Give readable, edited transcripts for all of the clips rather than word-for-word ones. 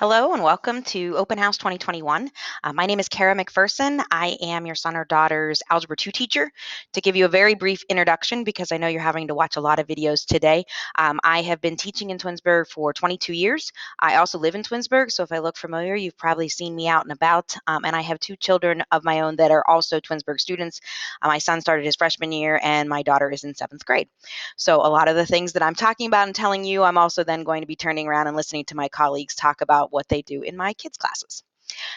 Hello and welcome to Open House 2021. My name is Kara McPherson. I am your son or daughter's Algebra 2 teacher. To give you a very brief introduction, because I know you're having to watch a lot of videos today, I have been teaching in Twinsburg for 22 years. I also live in Twinsburg, so if I look familiar, you've probably seen me out and about. And I have two children of my own that are also Twinsburg students. My son started his freshman year, and my daughter is in seventh grade. So a lot of the things that I'm talking about and telling you, I'm also then going to be turning around and listening to my colleagues talk about what they do in my kids' classes.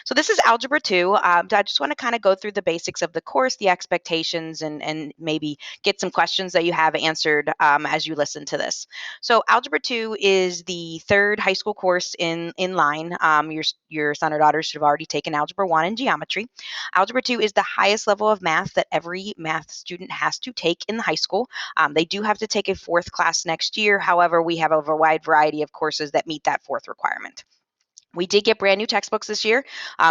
So this is Algebra 2. I just want to kind of go through the basics of the course, the expectations, and maybe get some questions that you have answered as you listen to this. So Algebra 2 is the third high school course in line. Your son or daughter should have already taken Algebra 1 and geometry. Algebra 2 is the highest level of math that every math student has to take in the high school. They do have to take a fourth class next year. However, we have a wide variety of courses that meet that fourth requirement. We did get brand new textbooks this year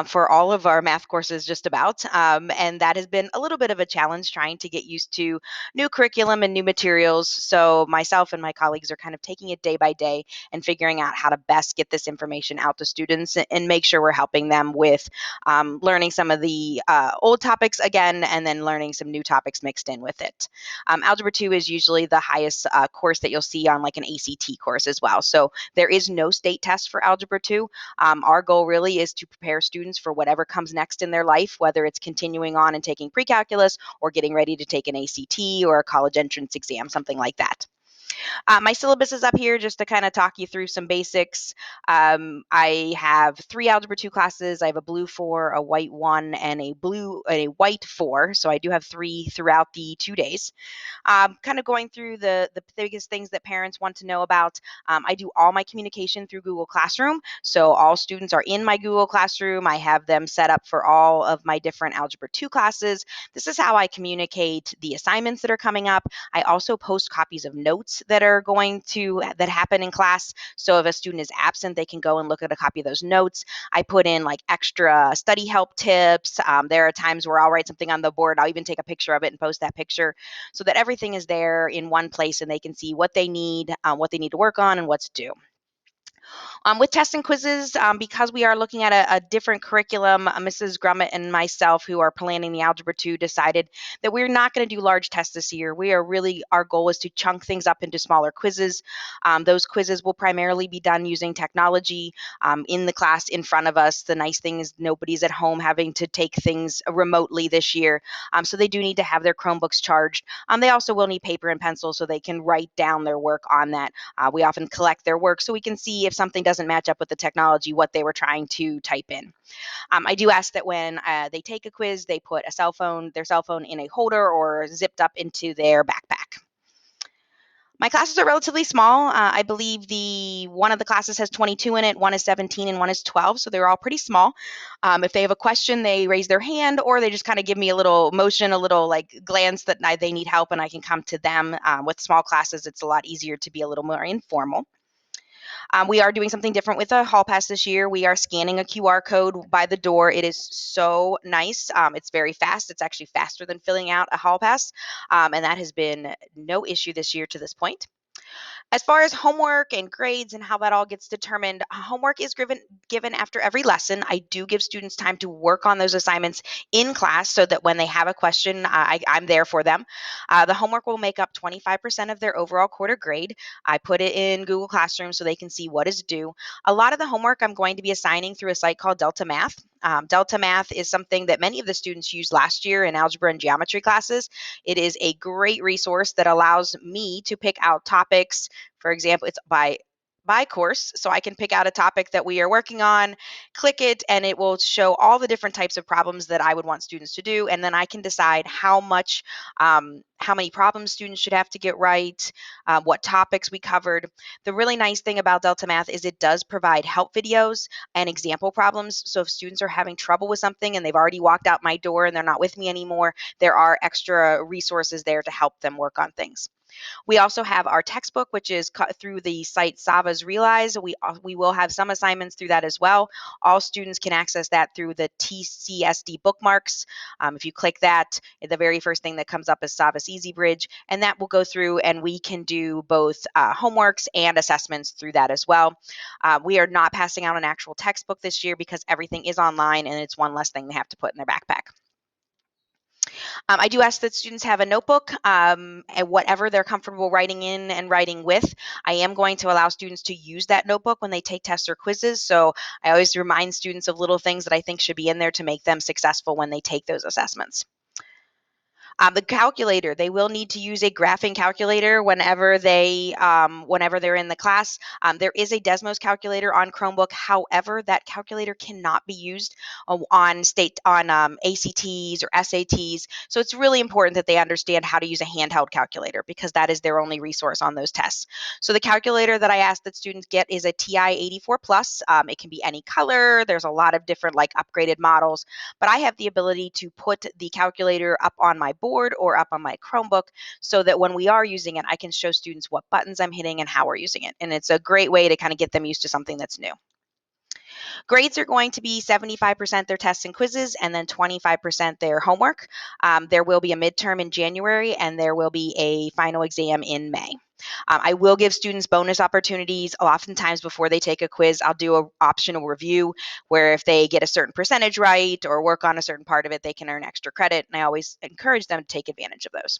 for all of our math courses, just about. And that has been a little bit of a challenge trying to get used to new curriculum and new materials. So, myself and my colleagues are kind of taking it day by day and figuring out how to best get this information out to students and make sure we're helping them with learning some of the old topics again and then learning some new topics mixed in with it. Algebra 2 is usually the highest course that you'll see on like an ACT course as well. So, there is no state test for Algebra 2. Our goal really is to prepare students for whatever comes next in their life, whether it's continuing on and taking pre-calculus or getting ready to take an ACT or a college entrance exam, something like that. My syllabus is up here just to kind of talk you through some basics. I have three Algebra 2 classes. I have a blue 4, a white 1, and a white 4. So I do have three throughout the 2 days. Kind of going through the biggest things that parents want to know about. I do all my communication through Google Classroom. So all students are in my Google Classroom. I have them set up for all of my different Algebra 2 classes. This is how I communicate the assignments that are coming up. I also post copies of notes that happen in class. So if a student is absent, they can go and look at a copy of those notes. I put in like extra study help tips. There are times where I'll write something on the board. I'll even take a picture of it and post that picture so that everything is there in one place and they can see what they need to work on, and what's due. With tests and quizzes, because we are looking at a different curriculum, Mrs. Grummett and myself, who are planning the Algebra 2, decided that we're not going to do large tests this year. Our goal is to chunk things up into smaller quizzes. Those quizzes will primarily be done using technology in the class in front of us. The nice thing is nobody's at home having to take things remotely this year. So they do need to have their Chromebooks charged. They also will need paper and pencil so they can write down their work on that. We often collect their work so we can see if something doesn't match up with the technology, what they were trying to type in. I do ask that when they take a quiz, they put their cell phone in a holder or zipped up into their backpack. My classes are relatively small. I believe the one of the classes has 22 in it, one is 17, and one is 12, so they're all pretty small. If they have a question, they raise their hand, or they just kind of give me a little motion, a little like glance that they need help, and I can come to them. With small classes, it's a lot easier to be a little more informal. We are doing something different with a hall pass this year. We are scanning a QR code by the door. It is so nice. It's very fast. It's actually faster than filling out a hall pass, and that has been no issue this year to this point. As far as homework and grades and how that all gets determined, homework is given after every lesson. I do give students time to work on those assignments in class so that when they have a question, I'm there for them. The homework will make up 25% of their overall quarter grade. I put it in Google Classroom so they can see what is due. A lot of the homework I'm going to be assigning through a site called Delta Math. Delta Math is something that many of the students used last year in algebra and geometry classes. It is a great resource that allows me to pick out topics. For example, it's by course, so I can pick out a topic that we are working on, click it, and it will show all the different types of problems that I would want students to do, and then I can decide how many problems students should have to get right, what topics we covered. The really nice thing about Delta Math is it does provide help videos and example problems. So if students are having trouble with something and they've already walked out my door and they're not with me anymore, there are extra resources there to help them work on things. We also have our textbook, which is through the site Sava's Realize. We will have some assignments through that as well. All students can access that through the TCSD bookmarks. If you click that, the very first thing that comes up is Sava's Easy Bridge, and that will go through, and we can do both homeworks and assessments through that as well. We are not passing out an actual textbook this year because everything is online, and it's one less thing they have to put in their backpack. I do ask that students have a notebook and whatever they're comfortable writing in and writing with. I am going to allow students to use that notebook when they take tests or quizzes. So I always remind students of little things that I think should be in there to make them successful when they take those assessments. The calculator, they will need to use a graphing calculator whenever they're in the class. There is a Desmos calculator on Chromebook. However, that calculator cannot be used on ACTs or SATs. So it's really important that they understand how to use a handheld calculator because that is their only resource on those tests. So the calculator that I ask that students get is a TI 84 Plus. It can be any color. There's a lot of different upgraded models, but I have the ability to put the calculator up on my board or up on my Chromebook so that when we are using it, I can show students what buttons I'm hitting and how we're using it. And it's a great way to kind of get them used to something that's new. Grades are going to be 75% their tests and quizzes and then 25% their homework. There will be a midterm in January and there will be a final exam in May. I will give students bonus opportunities. Oftentimes before they take a quiz, I'll do an optional review where if they get a certain percentage right or work on a certain part of it, they can earn extra credit. And I always encourage them to take advantage of those.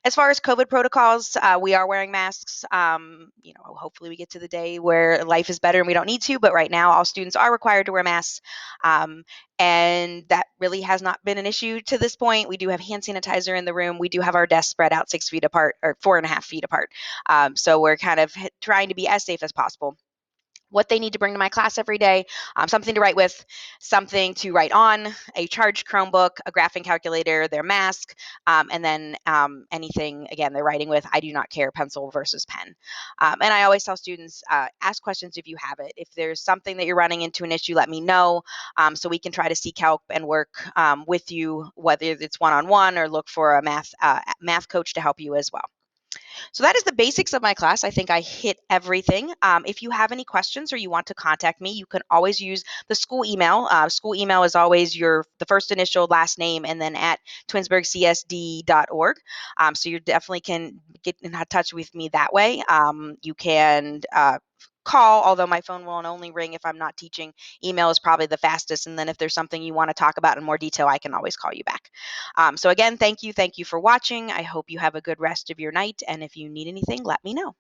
As far as COVID protocols, we are wearing masks. Hopefully we get to the day where life is better and we don't need to, but right now all students are required to wear masks. Um, and that really has not been an issue to this point. We do have hand sanitizer in the room. We do have our desks spread out 6 feet apart or 4.5 feet apart. So we're kind of trying to be as safe as possible. What they need to bring to my class every day, something to write with, something to write on, a charged Chromebook, a graphing calculator, their mask, and then anything, again, they're writing with. I do not care, pencil versus pen. And I always tell students, ask questions if you have it. If there's something that you're running into an issue, let me know so we can try to seek help and work with you, whether it's one-on-one or look for a math coach to help you as well. So that is the basics of my class. I think I hit everything. If you have any questions or you want to contact me, you can always use the school email. School email is always the first initial, last name, and then at twinsburgcsd.org. So you definitely can get in touch with me that way. You can call, although my phone will only ring if I'm not teaching. Email is probably the fastest. And then if there's something you want to talk about in more detail, I can always call you back. So again, thank you. Thank you for watching. I hope you have a good rest of your night. And if you need anything, let me know.